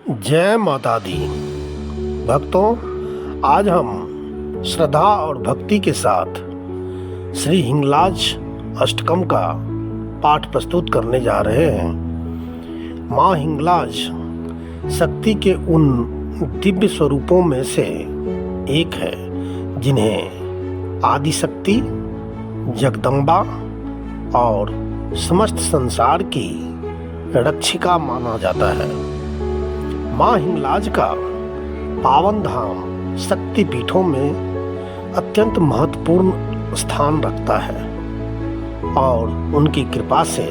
जय माता दी। भक्तों, आज हम श्रद्धा और भक्ति के साथ श्री हिंगलाज अष्टकम का पाठ प्रस्तुत करने जा रहे हैं। माँ हिंगलाज शक्ति के उन दिव्य स्वरूपों में से एक है जिन्हें आदि शक्ति, जगदम्बा और समस्त संसार की रक्षिका माना जाता है। माँ हिंगलाज का पावन धाम शक्ति पीठों में अत्यंत महत्वपूर्ण स्थान रखता है और उनकी कृपा से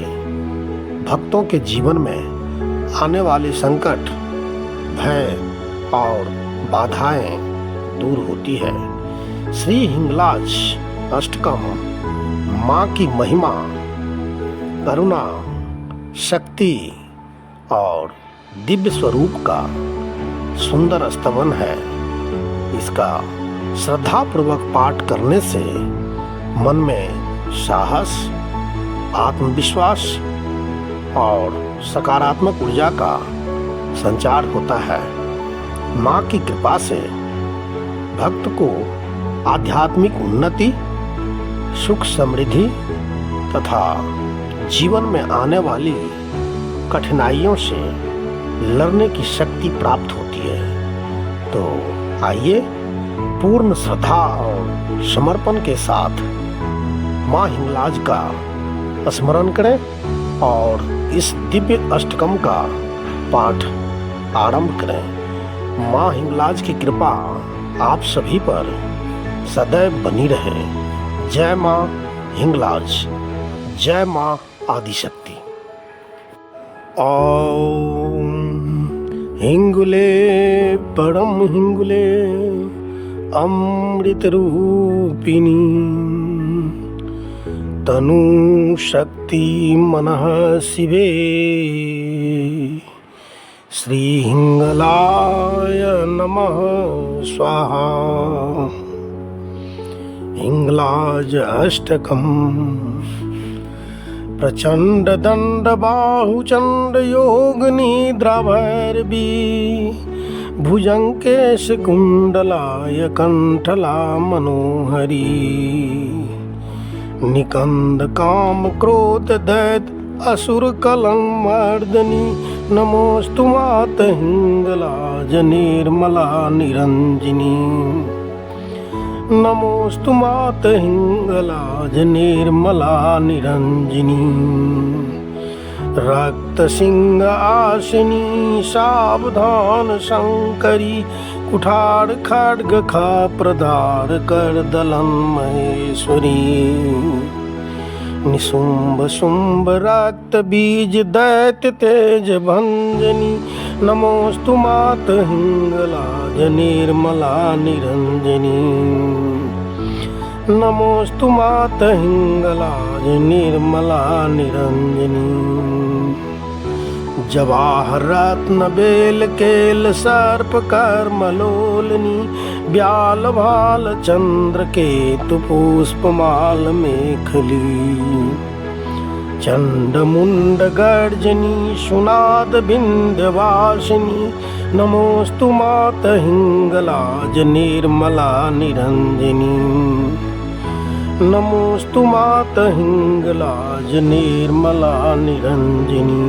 भक्तों के जीवन में आने वाले संकट, भय और बाधाएं दूर होती है। श्री हिंगलाज अष्टकम माँ की महिमा, करुणा, शक्ति और दिव्य स्वरूप का सुंदर स्तवन है। इसका श्रद्धापूर्वक पाठ करने से मन में साहस, आत्मविश्वास और सकारात्मक ऊर्जा का संचार होता है। माँ की कृपा से भक्त को आध्यात्मिक उन्नति, सुख समृद्धि तथा जीवन में आने वाली कठिनाइयों से लड़ने की शक्ति प्राप्त होती है। तो आइए पूर्ण श्रद्धा और समर्पण के साथ माँ हिंगलाज का स्मरण करें और इस दिव्य अष्टकम का पाठ आरंभ करें। माँ हिंगलाज की कृपा आप सभी पर सदैव बनी रहे। जय माँ हिंगलाज, जय माँ आदिशक्ति। ओम हिंगुले परम हिंगुले अमृत रूपिणी तनु शक्ति मनः शिवे श्री हिंगलाय नमः स्वाहा। हिंगलाज अष्टकम प्रचंड दंड बाहुचंड योग निद्रा भैरवी भुजंकेश कुंडलाय कंठला मनोहरी निकंद काम क्रोध दैत असुर कलंक मर्दनी नमोस्तु मात हिंगलाज निर्मला निरंजनी। नमोस्तु मात हिंगलाज निर्मला निरंजनी। रक्त सिंह आसिनी सावधान शंकरी कुठार खड्ग खा प्रधार कर दलन महेश्वरी। निशुंभ शुंभ रक्त बीज दैत्य तेज भंजनी। नमोस्तु मात हिंगलाज निर्मला निरंजनी। नमोस्तु मात हिंगलाज निर्मला निरंजनी। जवाहर रत्न बेल केल सर्प कर्मलोलनी ब्याल भाल चंद्र केतु पुष्पमाल मेखली। चंड मुंड गर्जनी सुनाद विंध्यवासिनी। नमोस्तु मात हिंगलाज निर्मला निरंजनी। नमोस्तु मात हिंगलाज निर्मला निरंजनी।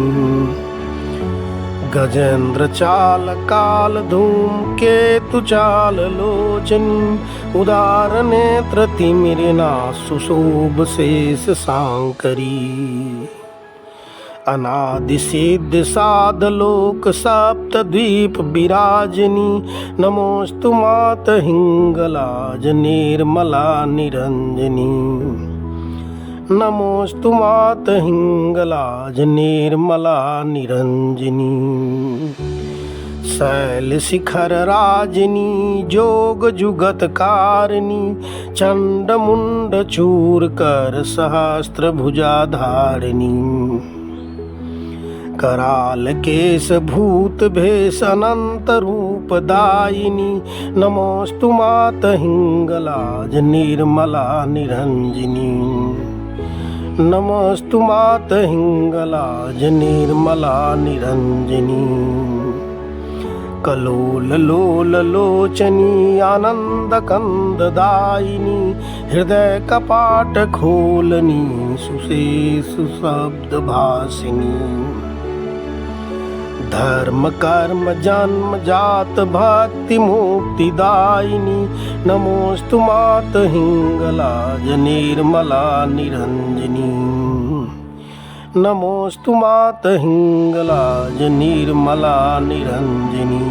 गजेंद्र चाल काल धूम केतु चाल लोचनी उदार नेत्र तिमिरना सुशोभ शेष सांकरी। अनादि सिद्ध साध लोक सप्त द्वीप विराजनी। नमोस्तु मात हिंगलाज निर्मला निरंजनी। नमोस्तु मात हिंगलाज निर्मला निरंजनी। शैल शिखर राजनी जोग जुगत कारिणी चंड मुंड चूर कर सहस्त्र भुजा धारिणी। कराल केश भूत भेष अनंत रूप दायिनी। नमोस्तु मात हिंगलाज निर्मला निरंजनी। नमोस्तु मात हिंगलाज निर्मला निरंजनी। कलोललोललोचनी आनन्दकन्ददायिनी हृदय कपाट खोलनी सुशेषु शब्दभासिनी धर्म कर्म जन्म जात भक्ति मुक्तिदायिनी नमोस्तु मात हिंगलाज निर्मला निरंजनी नमोस्तु मात हिंगलाज निर्मला निरंजनी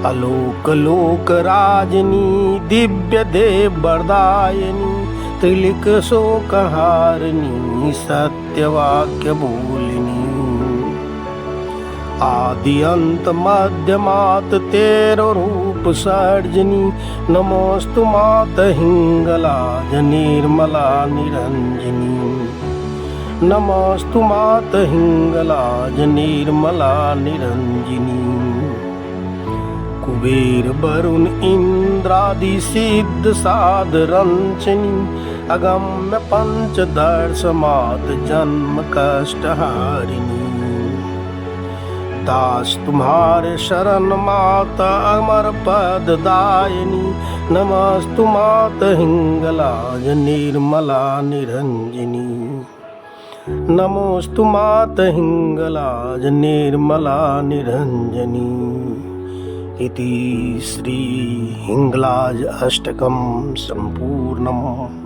अलोक लोक राजनी दिव्य देव वरदायिनी त्रिलिक शोकहारिणी सत्यवाक्य बोलिनी आदि अंत मध्य मात तेरो रूप सर्जनी नमोस्तु मात हिंगलाज निर्मला निरंजनी नमोस्तु मात हिंगलाज निर्मला निरंजनी कुबेर वरुण इंद्रादि सिद्ध साध रंचनी अगम्य पंचदर्श मात जन्म कष्ट हारिणी दास तुम्हारे शरण माता अमर पद दायिनी नमस्तु मात हिंगलाज निर्मला निरंजनी नमोस्तु मात हिंगलाज निर्मला निरंजनी इति श्री हिंगलाज अष्टकं संपूर्णम्।